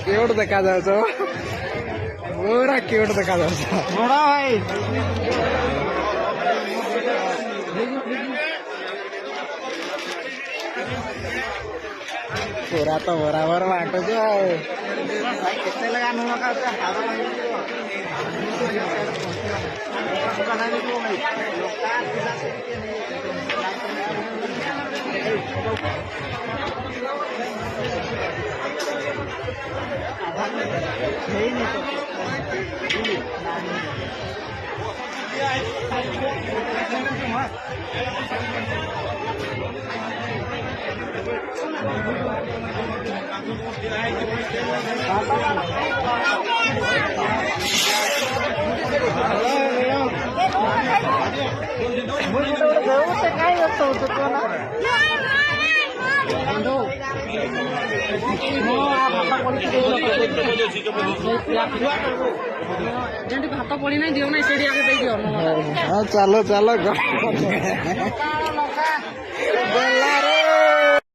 cute देखा जाऊଛ पूरा cute देखा जाऊଛ बड़ा भाई पूरा तो बराबर बांटो जो कितने लगा नुआ का भात पड़ी ना दियो ना से चलो चलो